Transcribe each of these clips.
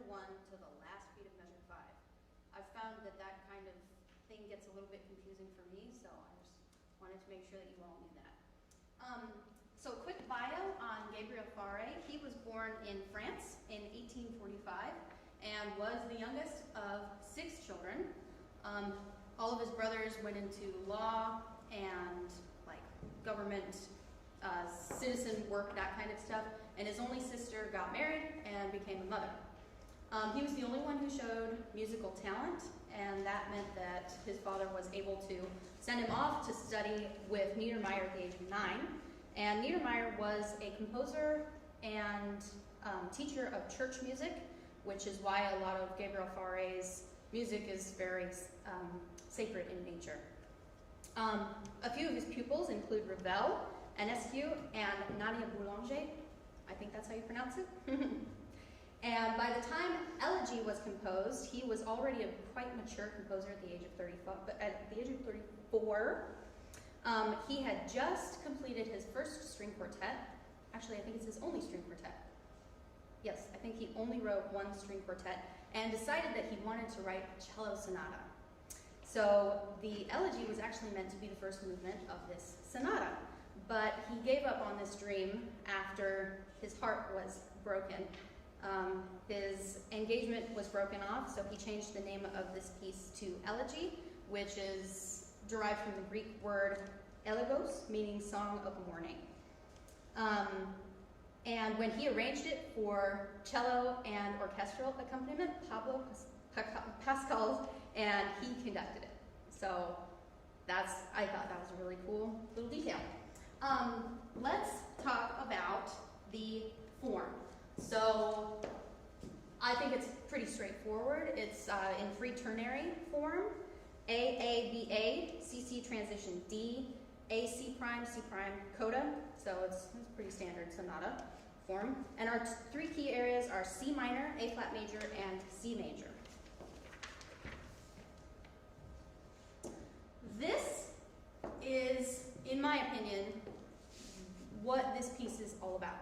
1 to the last beat of measure 5. I've found that that kind of thing gets a little bit confusing for me, so I just wanted to make sure that you all knew that. So quick bio on Gabriel Fauré. He was born in France in 1845 and was the youngest of 6 children. All of his brothers went into law and like government, citizen work, that kind of stuff, and his only sister got married and became a mother. He was the only one who showed musical talent, and that meant that his father was able to send him off to study with Niedermeyer at the age of 9. And Niedermeyer was a composer and teacher of church music, which is why a lot of Gabriel Fauré's music is very sacred in nature. A few of his pupils include Ravel, Enescu, and Nadia Boulanger. I think that's how you pronounce it. And by the time Elegy was composed, he was already a quite mature composer at the age of 34. He had just completed his first string quartet. Actually, I think it's his only string quartet. Yes, I think he only wrote 1 string quartet and decided that he wanted to write a cello sonata. So the Elegy was actually meant to be the first movement of this sonata, but he gave up on this dream after his heart was broken. His engagement was broken off, so he changed the name of this piece to Elegy, which is derived from the Greek word elegos, meaning song of mourning. And when he arranged it for cello and orchestral accompaniment, Pablo Pascal, and he conducted it. So I thought that was a really cool little detail. Let's talk about the form. So I think it's pretty straightforward. It's in free ternary form, A, B, A, C, C transition D, A, C prime, C prime, coda. So it's pretty standard sonata form. And our 3 key areas are C minor, A flat major, and C major. This is, in my opinion, what this piece is all about.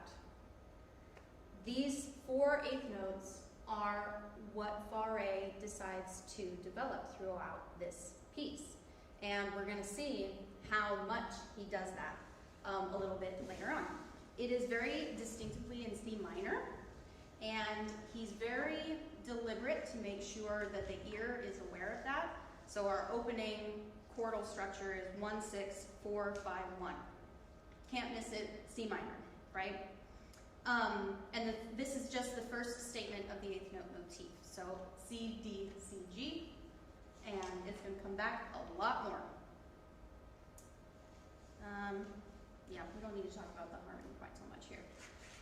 These 4 eighth notes are what Fauré decides to develop throughout this piece. And we're going to see how much he does that a little bit later on. It is very distinctively in C minor, and he's very deliberate to make sure that the ear is aware of that. So our opening chordal structure is 1, 6, 4, 5, 1. Can't miss it, C minor, right? And this is just the first statement of the 8th note motif. So C, D, C, G, and it's going to come back a lot more. Yeah, we don't need to talk about the harmony quite so much here.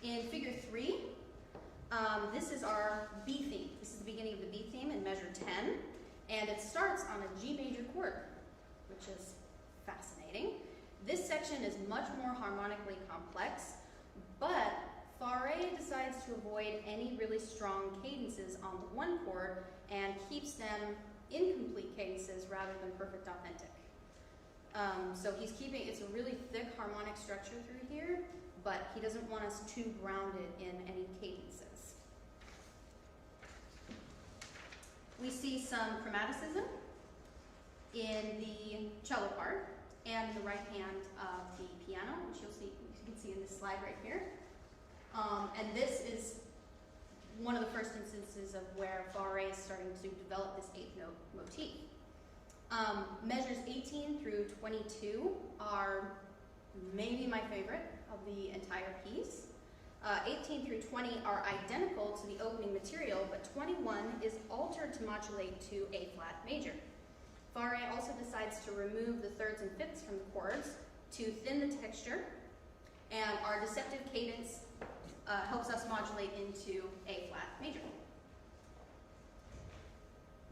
In figure 3, this is our B theme. This is the beginning of the B theme in measure 10, and it starts on a G major chord, which is fascinating. This section is much more harmonically complex, but Fauré decides to avoid any really strong cadences on the 1 chord and keeps them incomplete cadences rather than perfect authentic. So he's keeping, it's a really thick harmonic structure through here, but he doesn't want us too grounded in any cadences. We see some chromaticism in the cello part and the right hand of the piano, which you can see in this slide right here. And this is one of the first instances of where Fauré is starting to develop this 8th note motif. Measures 18 through 22 are maybe my favorite of the entire piece. 18 through 20 are identical to the opening material, but 21 is altered to modulate to A flat major. Fauré also decides to remove the 3rds and 5ths from the chords to thin the texture, and our deceptive cadence helps us modulate into A flat major.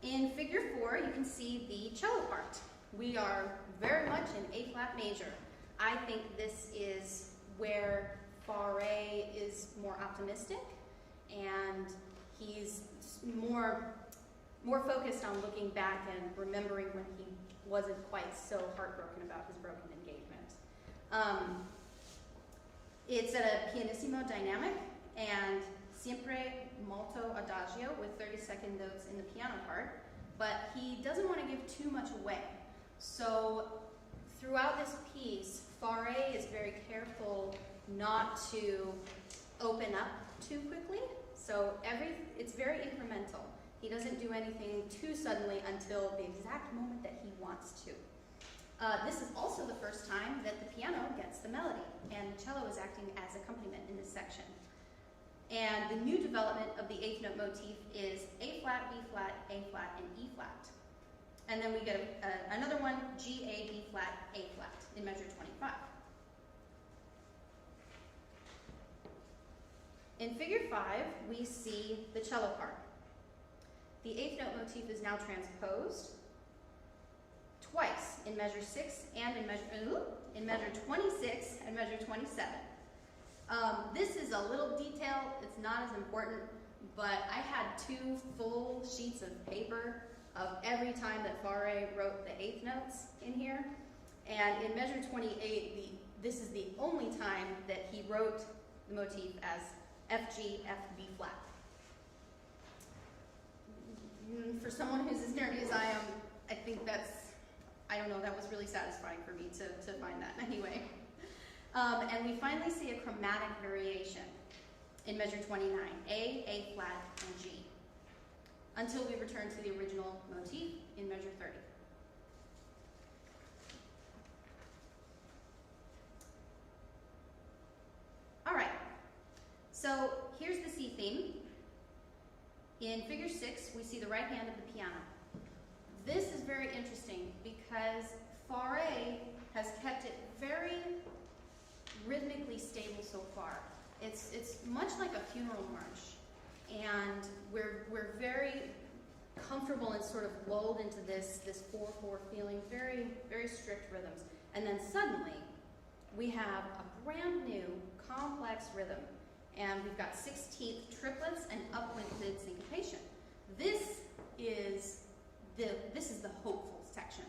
In figure 4, you can see the cello part. We are very much in A flat major. I think this is where Fauré is more optimistic, and he's more focused on looking back and remembering when he wasn't quite so heartbroken about his broken engagement. It's at a pianissimo dynamic, and sempre molto adagio with 30-second notes in the piano part, but he doesn't want to give too much away. So throughout this piece, Fauré is very careful not to open up too quickly. So it's very incremental. He doesn't do anything too suddenly until the exact moment that he wants to. This is also the first time that the piano gets the melody, and the cello is acting as accompaniment in this section. And the new development of the eighth note motif is A flat, B flat, A flat, and E flat. And then we get another one, G, A, B flat, A flat in measure 25. In figure 5, we see the cello part. The eighth note motif is now transposed twice in measure 6 and in measure 26 and measure 27. This is a little detail, it's not as important, but I had 2 full sheets of paper of every time that Fauré wrote the eighth notes in here. And in measure 28, this is the only time that he wrote the motif as F, G, F, B flat. For someone who's as nerdy as I am, I think I don't know, that was really satisfying for me to find that anyway. And we finally see a chromatic variation in measure 29, A flat, and G, until we return to the original motif in measure 30. All right, so here's the C theme. In figure 6, we see the right hand of the piano. This is very interesting because Fauré has kept it very rhythmically stable so far. It's much like a funeral march, and we're very comfortable and sort of lulled into this 4/4 feeling, very, very strict rhythms. And then suddenly, we have a brand new complex rhythm, and we've got 16th triplets and upwinded syncopation. This is the hopeful section.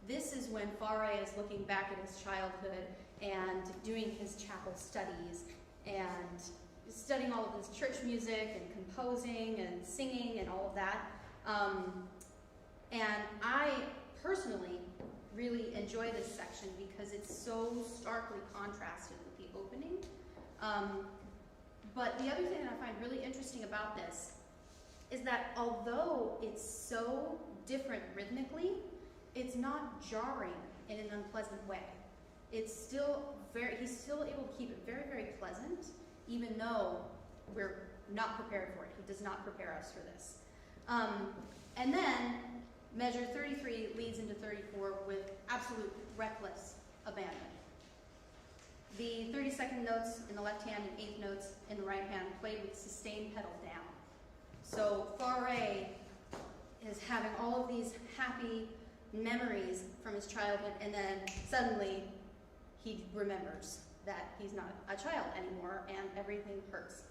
This is when Fauré is looking back at his childhood and doing his chapel studies and studying all of his church music and composing and singing and all of that. And I personally really enjoy this section because it's so starkly contrasted with the opening. But the other thing that I find really interesting about this is that although it's so different rhythmically, it's not jarring in an unpleasant way. It's still he's still able to keep it very, very pleasant, even though we're not prepared for it. He does not prepare us for this. And then measure 33 leads into 34 with absolute reckless abandon. The 32nd notes in the left hand and 8th notes in the right hand played with sustained pedal down. So Fauré is having all of these happy memories from his childhood, and then suddenly he remembers that he's not a child anymore and everything hurts.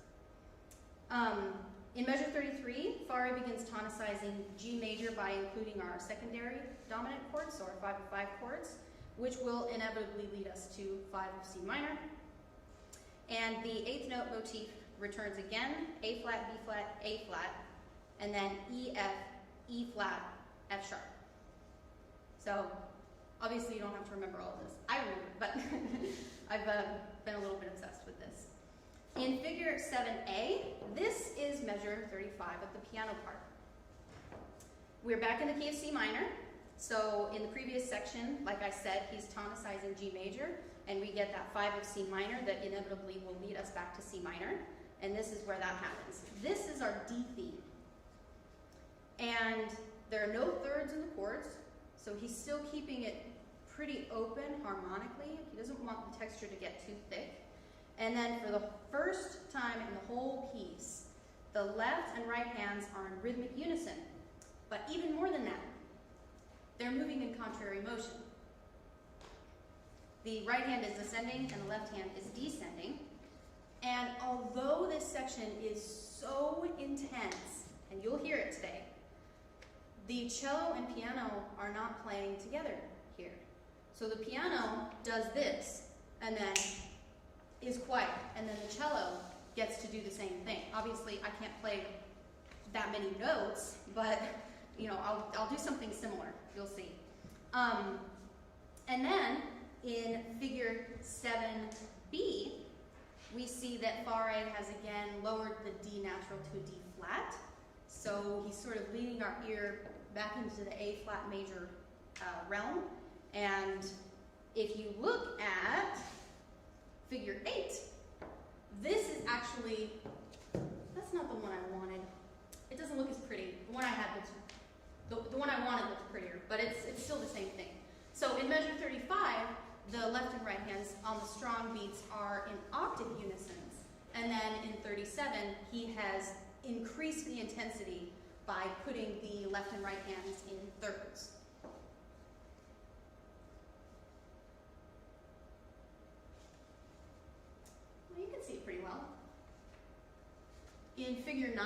In measure 33, Fauré begins tonicizing G major by including our secondary dominant chords, so our 5 of 5 chords, which will inevitably lead us to 5 of C minor. And the 8th note motif returns again, A flat, B flat, A flat, and then E, F, E flat, F sharp. So obviously you don't have to remember all of this. I remember, but I've been a little bit obsessed with this. In figure 7A, this is measure 35 of the piano part. We're back in the key of C minor. So in the previous section, like I said, he's tonicizing G major, and we get that 5 of C minor that inevitably will lead us back to C minor, and this is where that happens. This is our D theme. And there are no thirds in the chords, so he's still keeping it pretty open harmonically. He doesn't want the texture to get too thick. And then for the first time in the whole piece, the left and right hands are in rhythmic unison. But even more than that, they're moving in contrary motion. The right hand is ascending and the left hand is descending. And although this section is so intense, and you'll hear it today, the cello and piano are not playing together here. So the piano does this, and then is quiet, and then the cello gets to do the same thing. Obviously, I can't play that many notes, but you know, I'll do something similar. You'll see. And then in figure 7b, we see that Faure has again lowered the D natural to D flat. So he's sort of leading our ear back into the A flat major realm. And if you look at figure 8, this is actually, that's not the one I wanted. It doesn't look as pretty. The one I had looks, the one I wanted looks prettier, but it's still the same thing. So in measure 35, the left and right hands on the strong beats are in octave unisons. And then in 37, he has increased the intensity by putting the left and right hands in thirds. Well, you can see it pretty well. In figure 9,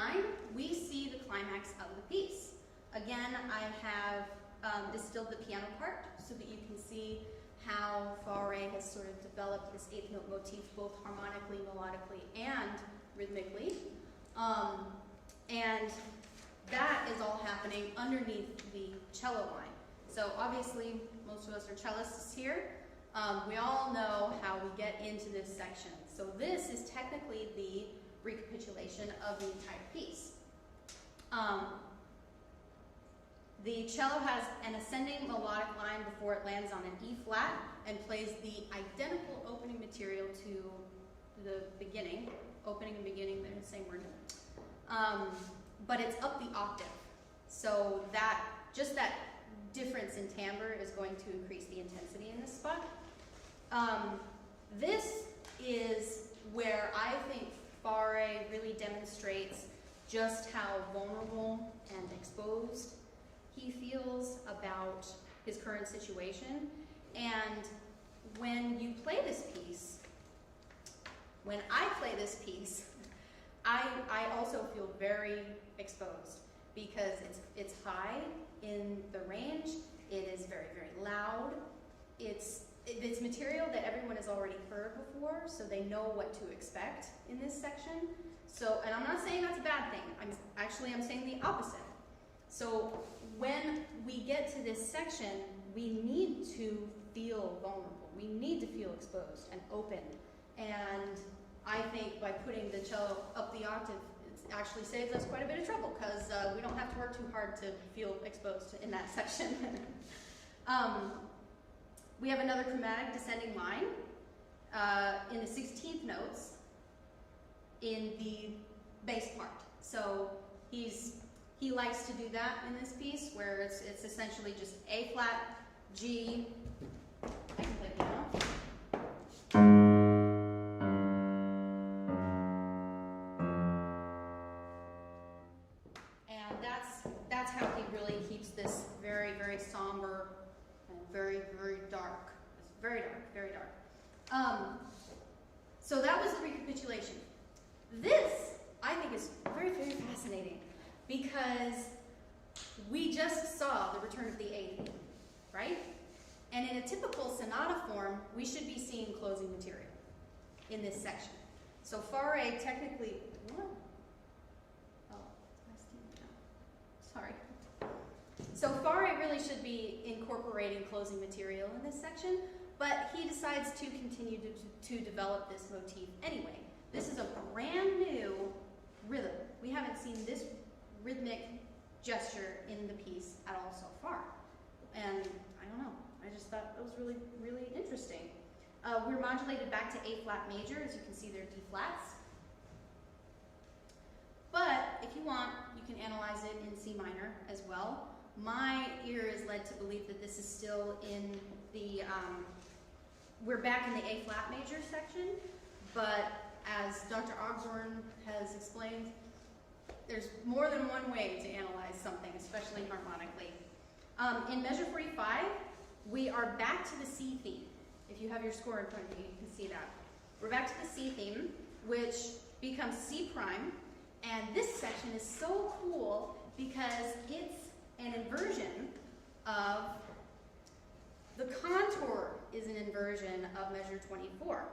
we see the climax of the piece. Again, I have distilled the piano part so that you can see how Faure has sort of developed this eighth note motif both harmonically, melodically, and rhythmically. And that is all happening underneath the cello line. So obviously, most of us are cellists here. We all know how we get into this section. So this is technically the recapitulation of the entire piece. The cello has an ascending melodic line before it lands on an E flat and plays the identical opening material to the beginning. Opening and beginning, they're the same word. But it's up the octave. So that, just that difference in timbre is going to increase the intensity in this spot. This is where I think Faure really demonstrates just how vulnerable and exposed he feels about his current situation. And when you play this piece, when I play this piece, I also feel very exposed because it's high in the range, it is very, very loud, it's material that everyone has already heard before, so they know what to expect in this section. So, and I'm not saying that's a bad thing, I'm saying the opposite. So when we get to this section, we need to feel vulnerable. We need to feel exposed and open. And I think by putting the cello up the octave, it actually saves us quite a bit of trouble because we don't have to work too hard to feel exposed in that section. We have another chromatic descending line in the 16th notes in the bass part. So he likes to do that in this piece, where it's essentially just A flat, G. I can play piano. And that's how he really keeps this very, very somber and very, very dark. It's very dark, very dark. So that was the recapitulation. This, I think, is very, very fascinating, because we just saw the return of the A theme, right? And in a typical sonata form, we should be seeing closing material in this section. So Faure technically, what? Oh, sorry. So Faure really should be incorporating closing material in this section, but he decides to continue to develop this motif anyway. This is a brand new rhythm. We haven't seen this rhythmic gesture in the piece at all so far. And I don't know, I just thought that was really, really interesting. We're modulated back to A flat major. As you can see, they're D flats. But if you want, you can analyze it in C minor as well. My ear is led to believe that this is still in the, we're back in the A flat major section, but as Dr. Ogborn has explained, there's more than one way to analyze something, especially harmonically. In measure 45, we are back to the C theme. If you have your score in front of you, you can see that. We're back to the C theme, which becomes C prime, and this section is so cool because it's an inversion of, the contour is an inversion of measure 24.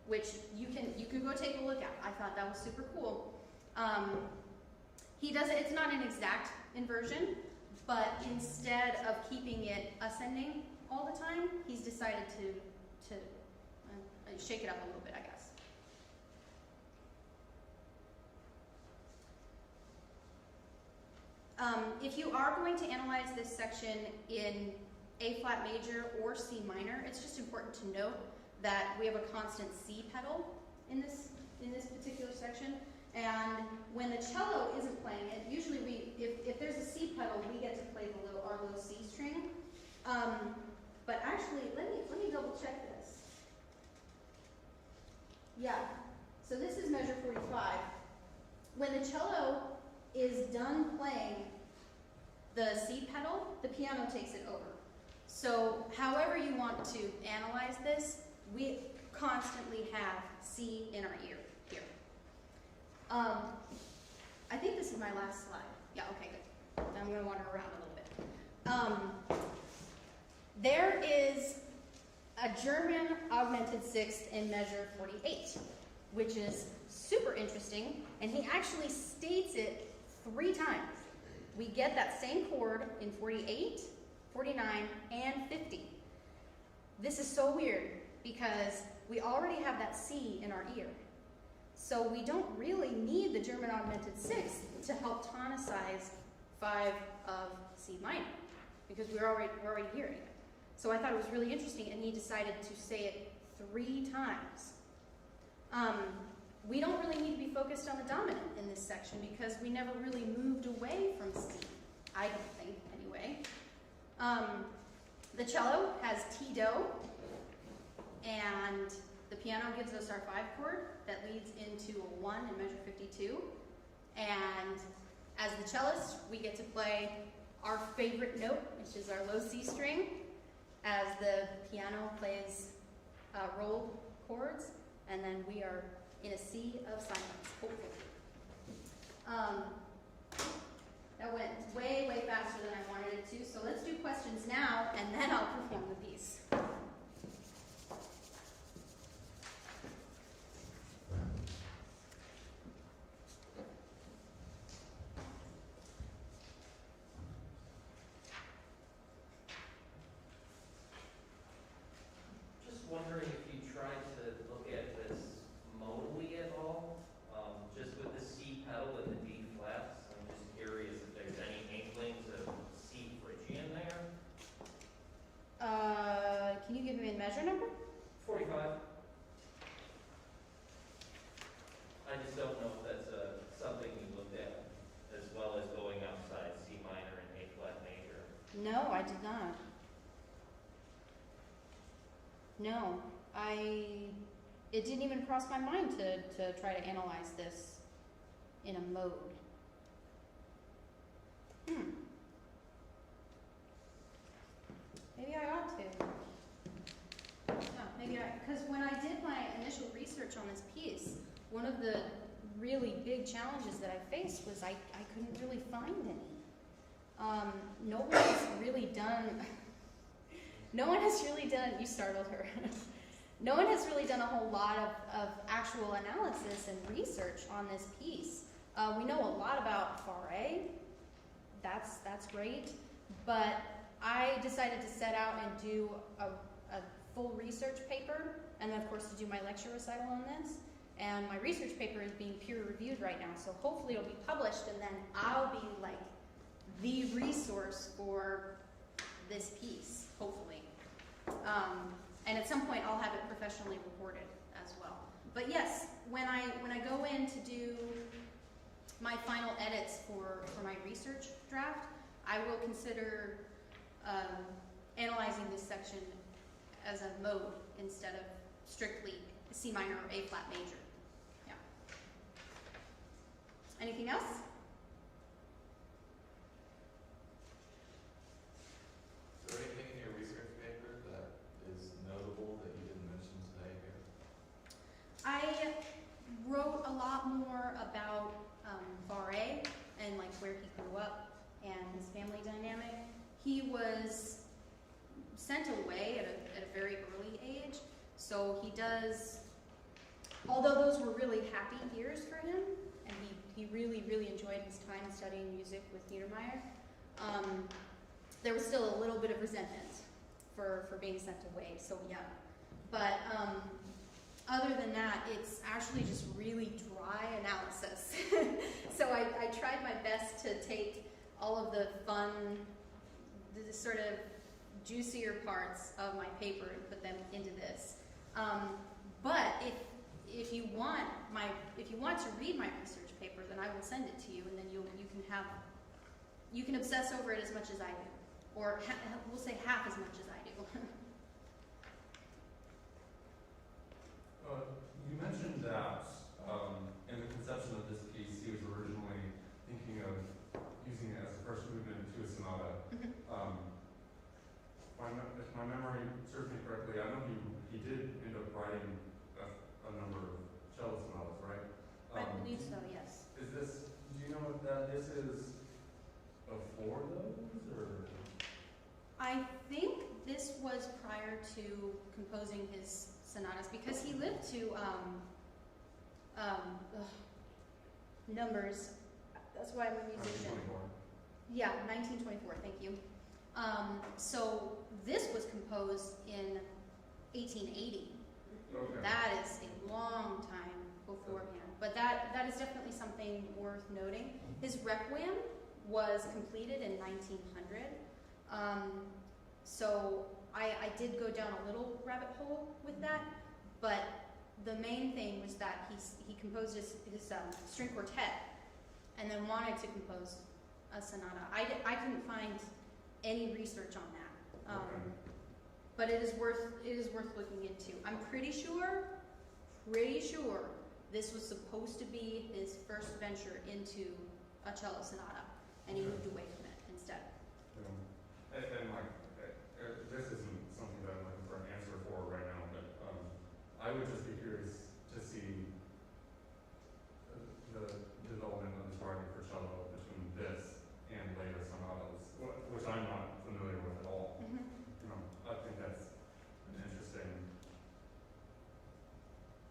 which you can go take a look at. I thought that was super cool. He does it, it's not an exact inversion, but instead of keeping it ascending all the time, he's decided to shake it up a little bit, I guess. If you are going to analyze this section in A flat major or C minor, it's just important to note that we have a constant C pedal in this particular section. And when the cello isn't playing it, usually if there's a C pedal, we get to play our low C string. But actually, let me double check this. Yeah, so this is measure 45. When the cello is done playing the C pedal, the piano takes it over. So however you want to analyze this, we constantly have C in our ear here. I think this is my last slide. Yeah, okay, good. I'm going to wander around a little bit. There is a German augmented sixth in measure 48, which is super interesting, and he actually states it 3 times. We get that same chord in 48, 49, and 50. This is so weird because we already have that C in our ear. So we don't really need the German augmented sixth to help tonicize 5 of C minor because we're already hearing it. So I thought it was really interesting, and he decided to say it 3 times. We don't really need to be focused on the dominant in this section because we never really moved away from C, I don't think, anyway. The cello has T-do, and the piano gives us our 5 chord that leads into a 1 in measure 52. And as the cellist, we get to play our favorite note, which is our low C string, as the piano plays rolled chords, and then we are in a sea of silence, hopefully. That went way, way faster than I wanted it to, so let's do questions now, and then I'll perform the piece. Just wondering if you tried to look at this modally at all, just with the C pedal and the D flats. I'm just curious if there's any inklings of C Phrygian there. Can you give me a measure number? 45. I just don't know if that's something you looked at, as well as going outside C minor and A flat major. No, I did not. No, it didn't even cross my mind to try to analyze this in a mode. Maybe I ought to. Because when I did my initial research on this piece, one of the really big challenges that I faced was I couldn't really find any. No one has really done, you startled her. No one has really done a whole lot of actual analysis and research on this piece. We know a lot about Fauré. That's great. But I decided to set out and do a full research paper, and then of course to do my lecture recital on this. And my research paper is being peer reviewed right now, so hopefully it'll be published, and then I'll be like the resource for this piece, hopefully. And at some point I'll have it professionally reported as well. But yes, when I go in to do my final edits for my research draft, I will consider analyzing this section as a mode instead of strictly C minor or A flat major. Yeah. Anything else? Is there anything in your research paper that is notable that you didn't mention today here? I wrote a lot more about Fauré and like where he grew up and his family dynamic. He was sent away at a very early age, so he does although those were really happy years for him, and he really, really enjoyed his time studying music with Niedermeyer, there was still a little bit of resentment for being sent away so young. But other than that, it's actually just really dry analysis. So I tried my best to take all of the fun, the sort of juicier parts of my paper and put them into this. But if you want to read my research paper, then I will send it to you, and then you can obsess over it as much as I do, or we'll say half as much as I do. You mentioned that in the conception of this piece, he was originally thinking of using it as a first movement to a sonata. If my memory serves me correctly, I know he did end up writing a number of cello sonatas, right? I believe so, yes. Do you know if this is before those, or? I think this was prior to composing his sonatas, because he lived to numbers. That's why I'm a musician. 1924. Yeah, 1924. Thank you. So this was composed in 1880. Okay. That is a long time beforehand, but that is definitely something worth noting. His Requiem was completed in 1900. So I did go down a little rabbit hole with that, but the main thing was that he composed his string quartet, and then wanted to compose a sonata. I couldn't find any research on that, but it is worth looking into. I'm pretty sure this was supposed to be his first venture into a cello sonata, and he moved away from it instead. This isn't something that I'm looking for an answer for right now, but I would just be curious to see the development of his writing for cello between this and later sonatas, which I'm not familiar with at all. I think that's an interesting.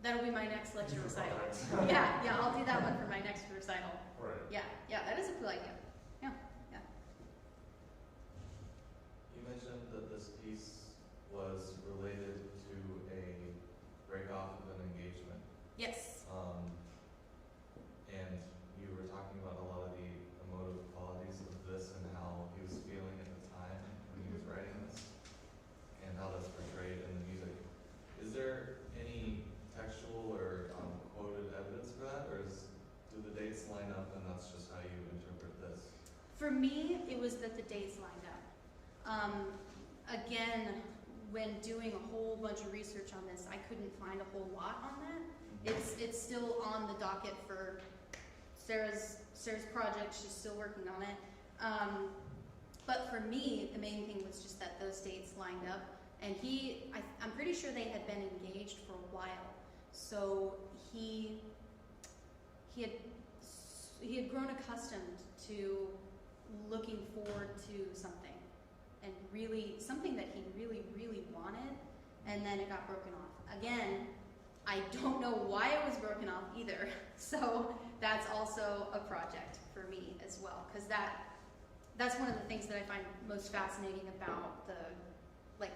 That'll be my next lecture future recital. project. Yeah, I'll do that one for my next recital. Right. Yeah, that is a cool idea. Yeah. You mentioned that this piece was related to a break-off of an engagement. Yes. And you were talking about a lot of the emotive qualities of this and how he was feeling at the time when he was writing this, and how that's portrayed in the music. Is there any textual or quoted evidence for that, or do the dates line up and that's just how you interpret this? For me, it was that the dates lined up. Again, when doing a whole bunch of research on this, I couldn't find a whole lot on that. It's still on the docket for Sarah's project. She's still working on it. But for me, the main thing was just that those dates lined up, and I'm pretty sure they had been engaged for a while. So he had grown accustomed to looking forward to something, and really something that he really, really wanted, and then it got broken off. Again, I don't know why it was broken off either. So that's also a project for me as well, because that's one of the things that I find most fascinating about the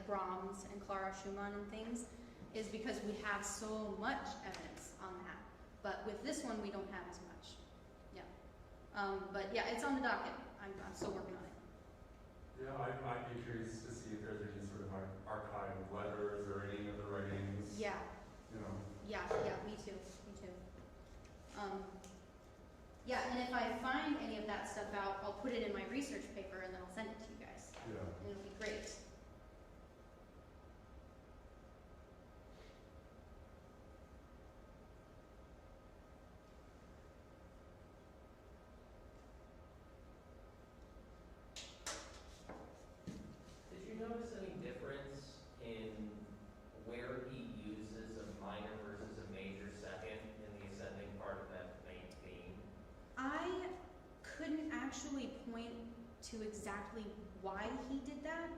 Brahms and Clara Schumann and things, is because we have so much evidence on that. But with this one, we don't have as much. Yeah. But yeah, it's on the docket. I'm still working on it. Yeah, I'd be curious to see if there's any sort of archived letters or any of the writings. Yeah. Yeah, Me too. Yeah, and if I find any of that stuff out, I'll put it in my research paper and then I'll send it to you guys. yeah. And it'll be great. Did you notice any difference in where he uses a minor versus a major second in the ascending part of that main theme? I couldn't actually point to exactly why he did that,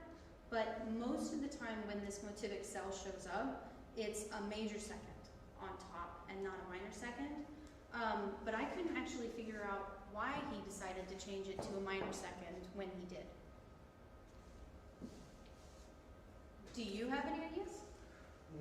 but most of the time when this motivic cell shows up, it's a major second on top, and and not a minor second. But I couldn't actually figure out why he decided to change it to a minor second when he did. Do you have any ideas?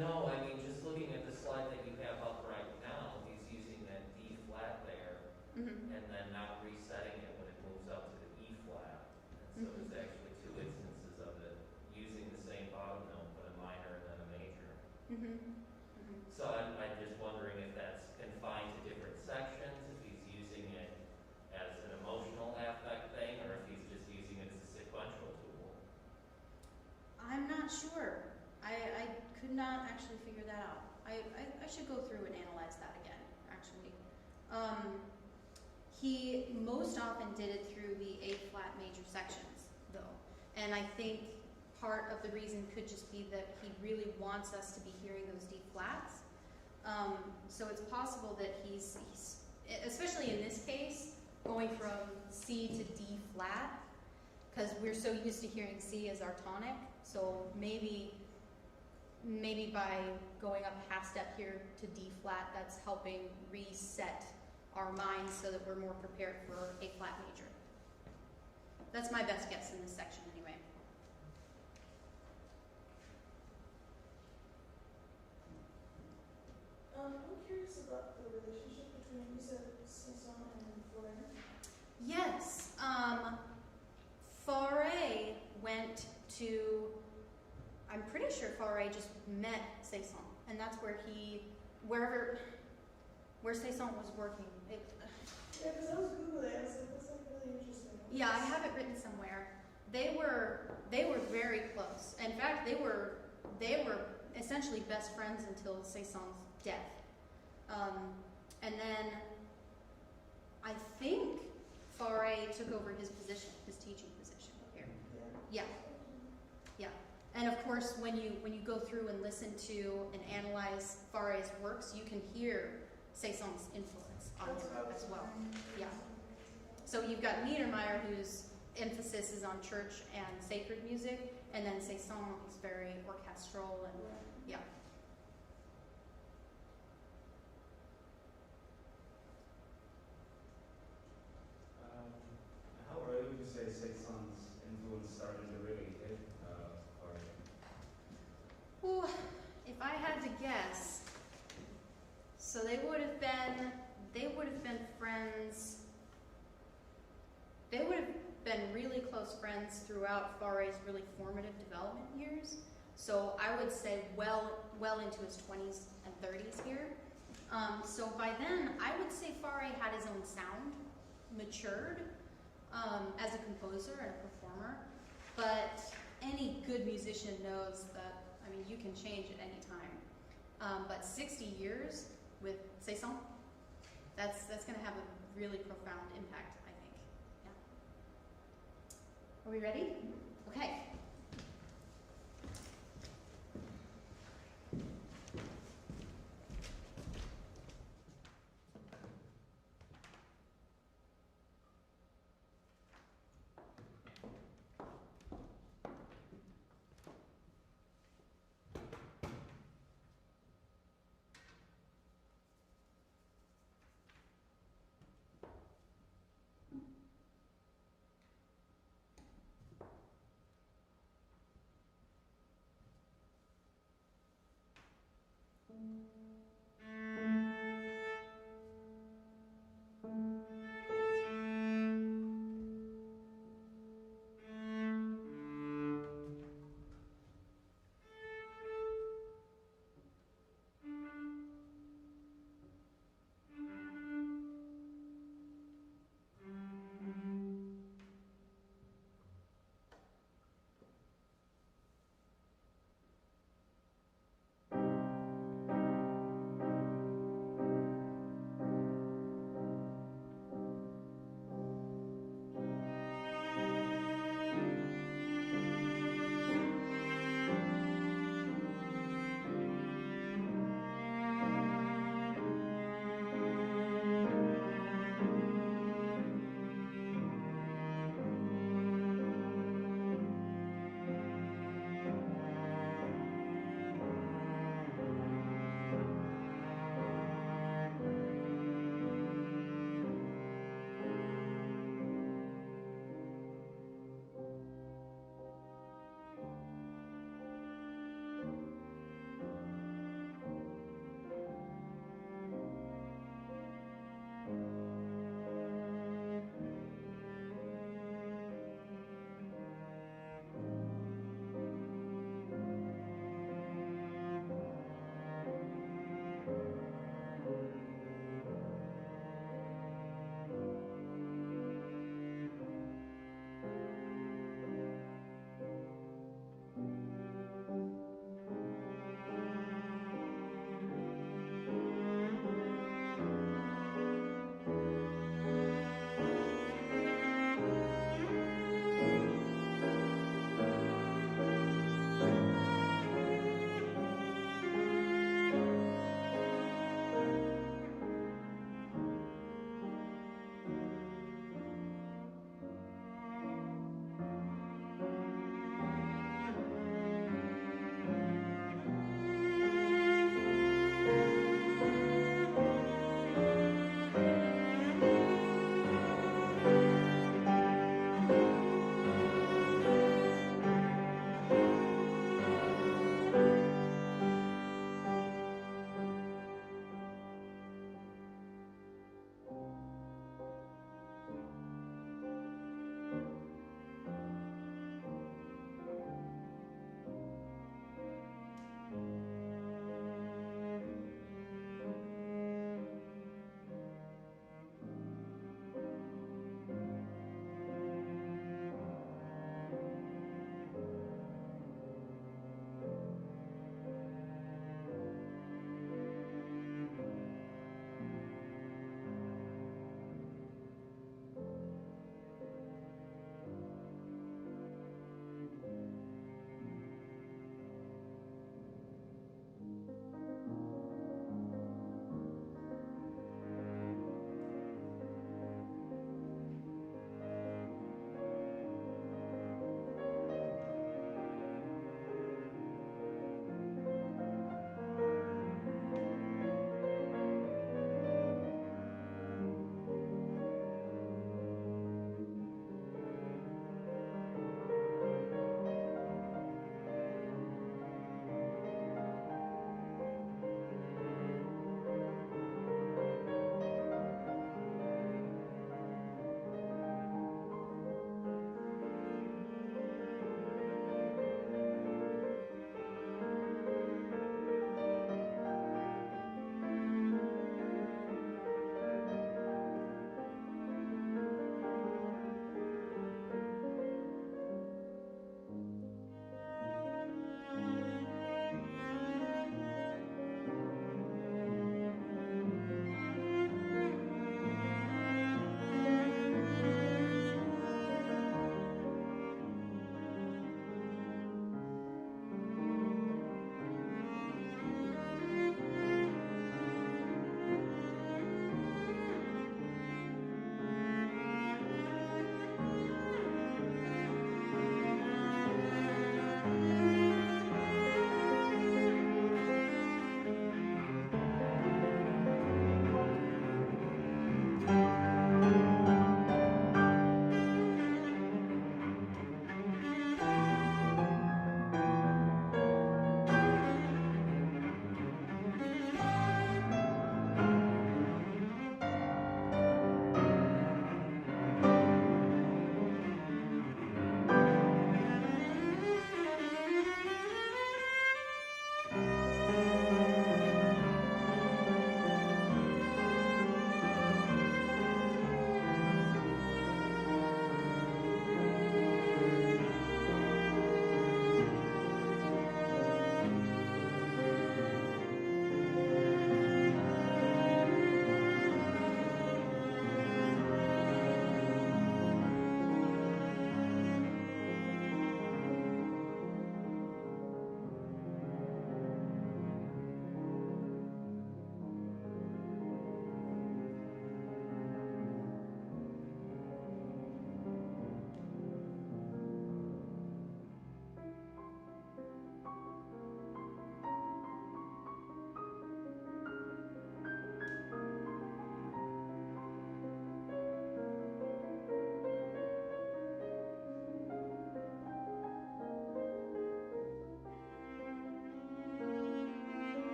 No, I mean, just looking at the slide that you have up right now, he's using that D flat there, Mm-hmm. and then not resetting it when it moves up to the E flat. And so there's actually two instances of it using the same bottom note, but a minor and then a major. Mm-hmm. Mm-hmm. So I'm just wondering if that's confined to different sections, if he's using it as an emotional affect thing, or if he's just using it as a sequential tool. I'm not sure. I could not actually figure that out. I should go through and analyze that again, actually. He most often did it through the A flat major sections, though. And I think part of the reason could just be that he really wants us to be hearing those D flats. So it's possible that he's, especially in this case, going from C to D flat, because we're so used to hearing C as our tonic. So maybe by going up a half step here to D flat, that's helping reset our minds so that we're more prepared for A flat major. That's my best guess in this section anyway. I'm curious about the relationship between, you said Saison and Florent. Yes, Fauré went to, I'm pretty sure Fauré just met Saison, and that's where where Saison was working. Yeah, because I was Googling, I was like, that's like really interesting. Yeah, I have it written somewhere. They were very close. In fact, they were essentially best friends until Saison's death. And then I think Fauré took over his position, his teaching position here. Yeah. Yeah. And of course, when you go through and listen to and analyze Fauré's works, you can hear Saison's influence on That's him what I was as well. wondering. Yeah. So you've got Niedermeyer, whose emphasis is on church and sacred music, and then Saison is very orchestral and yeah. How early would you say Saison's influence started to really hit Fauré? Ooh, if I had to guess, so they would have been friends. They would have been really close friends throughout Fauré's really formative development years. So I would say well into his 20s and 30s here. So by then, I would say Fauré had his own sound, matured as a composer and a performer. But any good musician knows that, I mean, you can change at any time. But 60 years with Saison, that's going to have a really profound impact, I think. Yeah. Are we ready? Okay.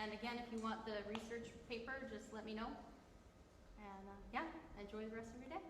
And again, if you want the research paper, just let me know. And yeah, enjoy the rest of your day.